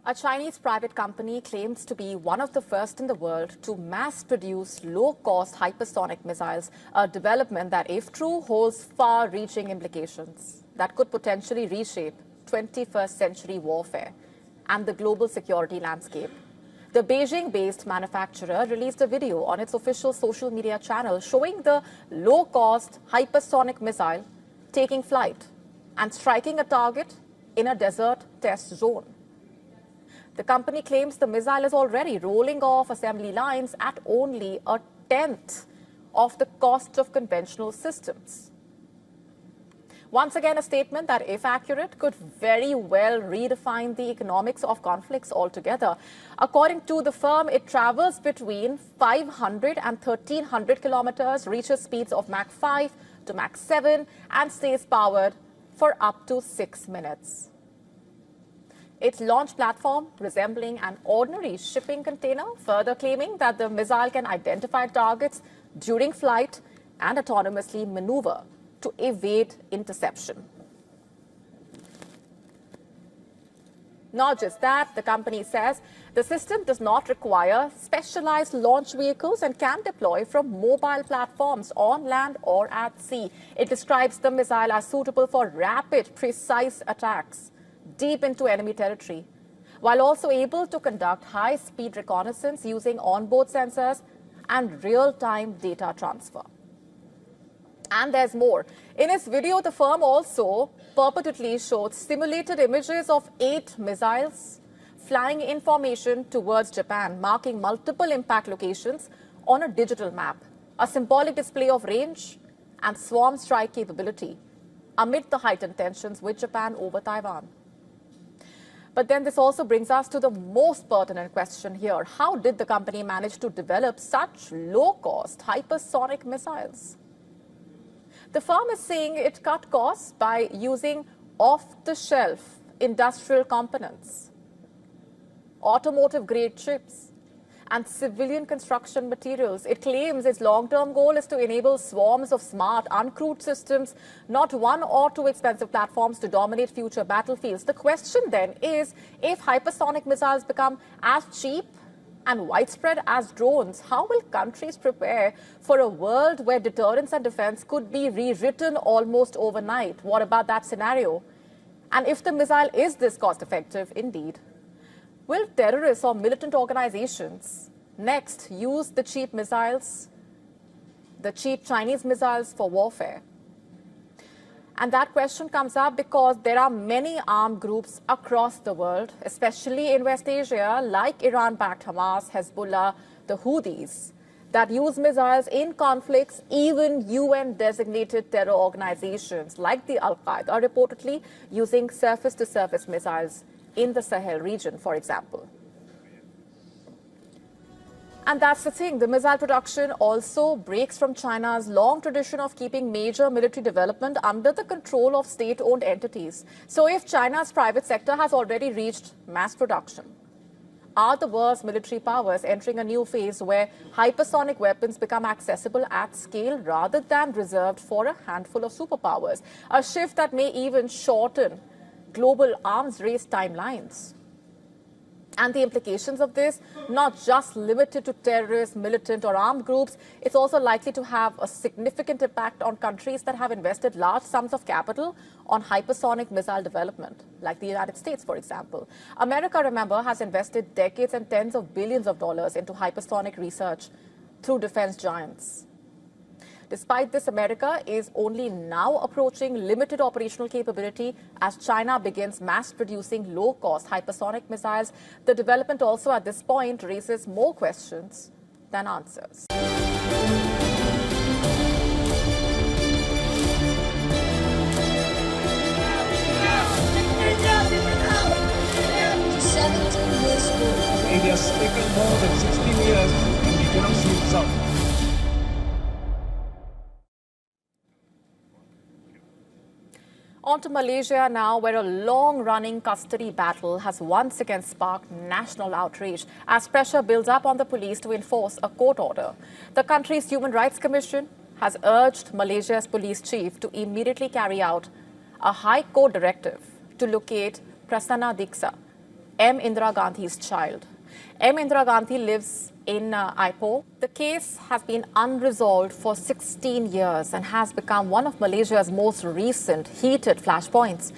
A Chinese private company claims to be one of the first in the world to mass-produce low-cost hypersonic missiles, a development that, if true, holds far-reaching implications that could potentially reshape 21st century warfare and the global security landscape. The Beijing-based manufacturer released a video on its official social media channel showing the low-cost hypersonic missile taking flight and striking a target in a desert test zone. The company claims the missile is already rolling off assembly lines at only a tenth of the cost of conventional systems. Once again, a statement that, if accurate, could very well redefine the economics of conflicts altogether. According to the firm, it travels between 500 and 1,300 kilometers, reaches speeds of Mach 5 to Mach 7, and stays powered for up to 6 minutes. Its launch platform resembling an ordinary shipping container, further claiming that the missile can identify targets during flight and autonomously maneuver to evade interception. Not just that, the company says the system does not require specialized launch vehicles and can deploy from mobile platforms on land or at sea. It describes the missile as suitable for rapid, precise attacks deep into enemy territory, while also able to conduct high-speed reconnaissance using onboard sensors and real-time data transfer. And there's more. In its video, the firm also purportedly showed simulated images of 8 missiles flying in formation towards Japan, marking multiple impact locations on a digital map, a symbolic display of range and swarm strike capability amid the heightened tensions with Japan over Taiwan. But then this also brings us to the most pertinent question here. How did the company manage to develop such low-cost hypersonic missiles? The firm is saying it cut costs by using off-the-shelf industrial components, automotive-grade chips, and civilian construction materials. It claims its long-term goal is to enable swarms of smart, uncrewed systems, not 1 or 2 expensive platforms to dominate future battlefields. The question then is, if hypersonic missiles become as cheap and widespread as drones, how will countries prepare for a world where deterrence and defense could be rewritten almost overnight? What about that scenario? And if the missile is this cost-effective indeed, will terrorists or militant organizations next use the cheap missiles, the cheap Chinese missiles for warfare? And that question comes up because there are many armed groups across the world, especially in West Asia, like Iran-backed Hamas, Hezbollah, the Houthis, that use missiles in conflicts. Even UN-designated terror organizations like the Al-Qaeda are reportedly using surface-to-surface missiles in the Sahel region, for example. And that's the thing. The missile production also breaks from China's long tradition of keeping major military development under the control of state-owned entities. So if China's private sector has already reached mass production, are the world's military powers entering a new phase where hypersonic weapons become accessible at scale rather than reserved for a handful of superpowers? A shift that may even shorten global arms race timelines. And the implications of this, not just limited to terrorist, militant or armed groups, it's also likely to have a significant impact on countries that have invested large sums of capital on hypersonic missile development, like the United States, for example. America, remember, has invested decades and tens of billions of dollars into hypersonic research through defense giants. Despite this, America is only now approaching limited operational capability as China begins mass-producing low-cost hypersonic missiles. The development also at this point raises more questions than answers. It has taken more than 16 years and we cannot see results. On to Malaysia now, where a long-running custody battle has once again sparked national outrage as pressure builds up on the police to enforce a court order. The country's Human Rights Commission has urged Malaysia's police chief to immediately carry out a High Court directive to locate Prasanna Diksa, M. Indira Gandhi's child. M. Indira Gandhi lives in Ipoh. The case has been unresolved for 16 years and has become one of Malaysia's most recent heated flashpoints.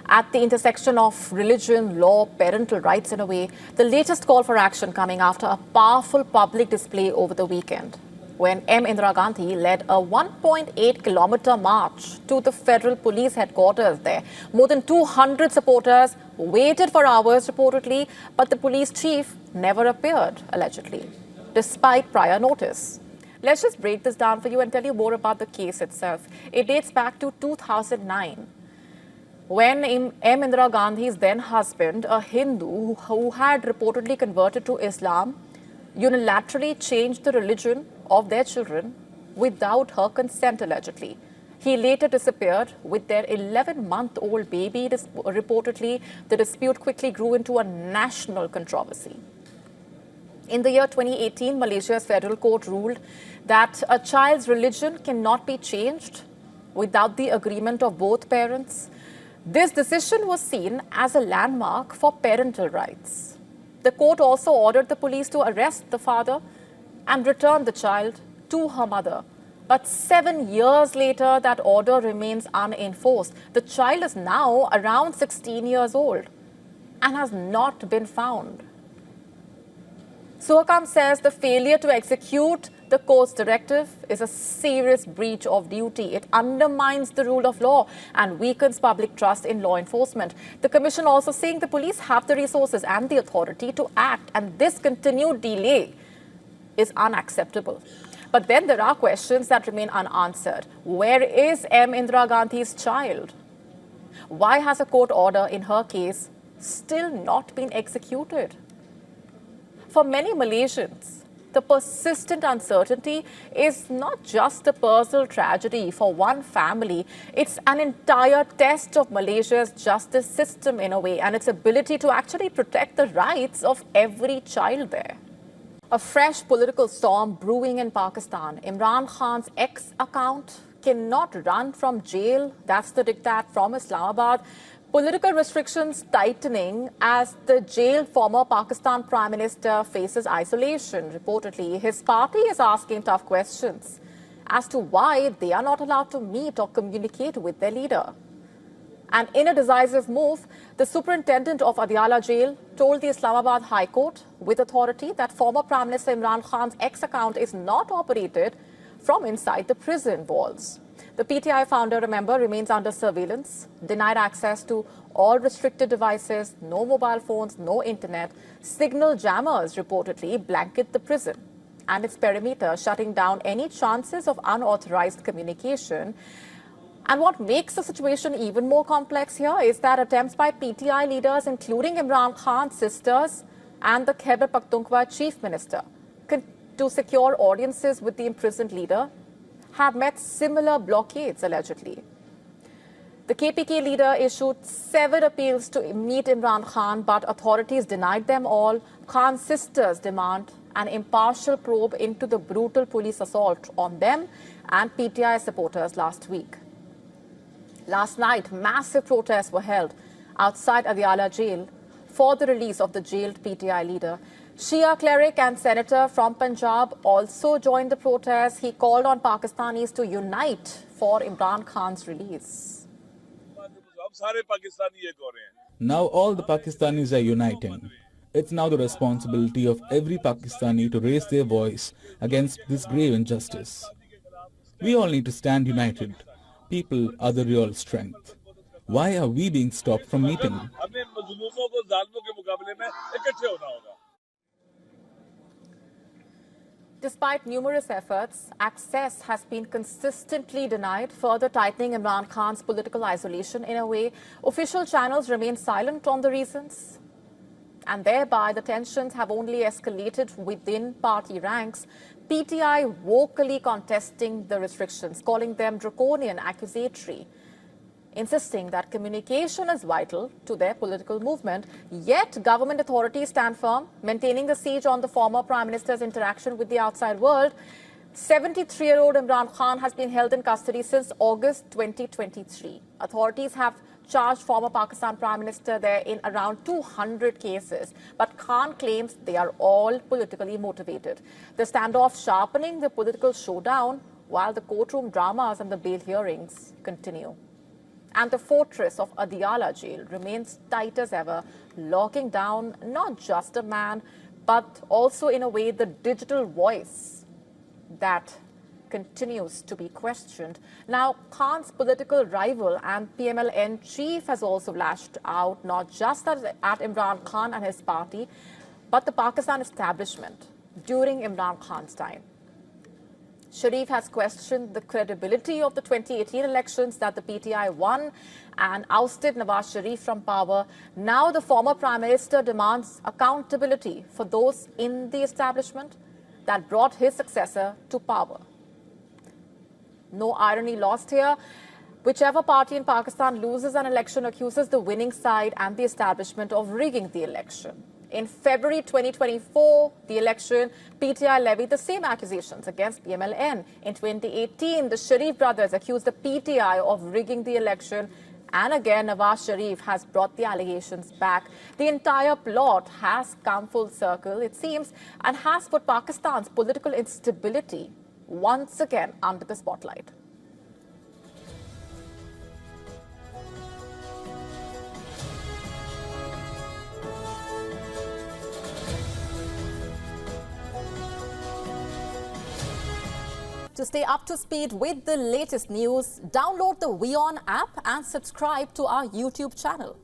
At the intersection of religion, law, parental rights in a way, the latest call for action coming after a powerful public display over the weekend, when M. Indira Gandhi led a 1.8-kilometer march to the federal police headquarters there. More than 200 supporters waited for hours, reportedly, but the police chief never appeared, allegedly, despite prior notice. Let's just break this down for you and tell you more about the case itself. It dates back to 2009, when M. Indira Gandhi's then husband, a Hindu who had reportedly converted to Islam, unilaterally changed the religion of their children without her consent, allegedly. He later disappeared with their 11-month-old baby. Reportedly, the dispute quickly grew into a national controversy. In the year 2018, Malaysia's federal court ruled that a child's religion cannot be changed without the agreement of both parents. This decision was seen as a landmark for parental rights. The court also ordered the police to arrest the father and return the child to her mother. But 7 years later, that order remains unenforced. The child is now around 16 years old and has not been found. Suhakam says the failure to execute the court's directive is a serious breach of duty. It undermines the rule of law and weakens public trust in law enforcement. The commission also saying the police have the resources and the authority to act, and this continued delay is unacceptable. But then there are questions that remain unanswered. Where is M. Indira Gandhi's child? Why has a court order in her case still not been executed? For many Malaysians, the persistent uncertainty is not just a personal tragedy for one family. It's an entire test of Malaysia's justice system in a way, and its ability to actually protect the rights of every child there. A fresh political storm brewing in Pakistan. Imran Khan's X account cannot run from jail. That's the diktat from Islamabad. Political restrictions tightening as the jailed former Pakistan Prime Minister faces isolation. Reportedly, his party is asking tough questions as to why they are not allowed to meet or communicate with their leader. And in a decisive move, the superintendent of Adiala jail told the Islamabad High Court with authority that former Prime Minister Imran Khan's X account is not operated from inside the prison walls. The PTI founder, remember, remains under surveillance, denied access to all restricted devices, no mobile phones, no internet. Signal jammers reportedly blanket the prison and its perimeter, shutting down any chances of unauthorized communication. And what makes the situation even more complex here is that attempts by PTI leaders, including Imran Khan's sisters and the Khyber Pakhtunkhwa chief minister, to secure audiences with the imprisoned leader have met similar blockades, allegedly. The KPK leader issued 7 appeals to meet Imran Khan, but authorities denied them all. Khan's sisters demand an impartial probe into the brutal police assault on them and PTI supporters last week. Last night, massive protests were held outside Adiala jail for the release of the jailed PTI leader. Shia cleric and senator from Punjab also joined the protest. He called on Pakistanis to unite for Imran Khan's release. Now all the Pakistanis are uniting. It's now the responsibility of every Pakistani to raise their voice against this grave injustice. We all need to stand united. People are the real strength. Why are we being stopped from meeting? Despite numerous efforts, access has been consistently denied, further tightening Imran Khan's political isolation in a way. Official channels remain silent on the reasons, and thereby the tensions have only escalated within party ranks. PTI vocally contesting the restrictions, calling them draconian, accusatory, insisting that communication is vital to their political movement. Yet government authorities stand firm, maintaining the siege on the former Prime Minister's interaction with the outside world. 73-year-old Imran Khan has been held in custody since August 2023. Authorities have charged former Pakistan Prime Minister there in around 200 cases, but Khan claims they are all politically motivated. The standoff sharpening the political showdown while the courtroom dramas and the bail hearings continue. And the fortress of Adiala jail remains tight as ever, locking down not just a man, but also in a way the digital voice that continues to be questioned. Now, Khan's political rival and PMLN chief has also lashed out, not just at Imran Khan and his party, but the Pakistan establishment during Imran Khan's time. Sharif has questioned the credibility of the 2018 elections that the PTI won and ousted Nawaz Sharif from power. Now the former Prime Minister demands accountability for those in the establishment that brought his successor to power. No irony lost here. Whichever party in Pakistan loses an election accuses the winning side and the establishment of rigging the election. In February 2024, the election, PTI levied the same accusations against PMLN. In 2018, the Sharif brothers accused the PTI of rigging the election. And again, Nawaz Sharif has brought the allegations back. The entire plot has come full circle, it seems, and has put Pakistan's political instability once again under the spotlight. To stay up to speed with the latest news, download the WION app and subscribe to our YouTube channel.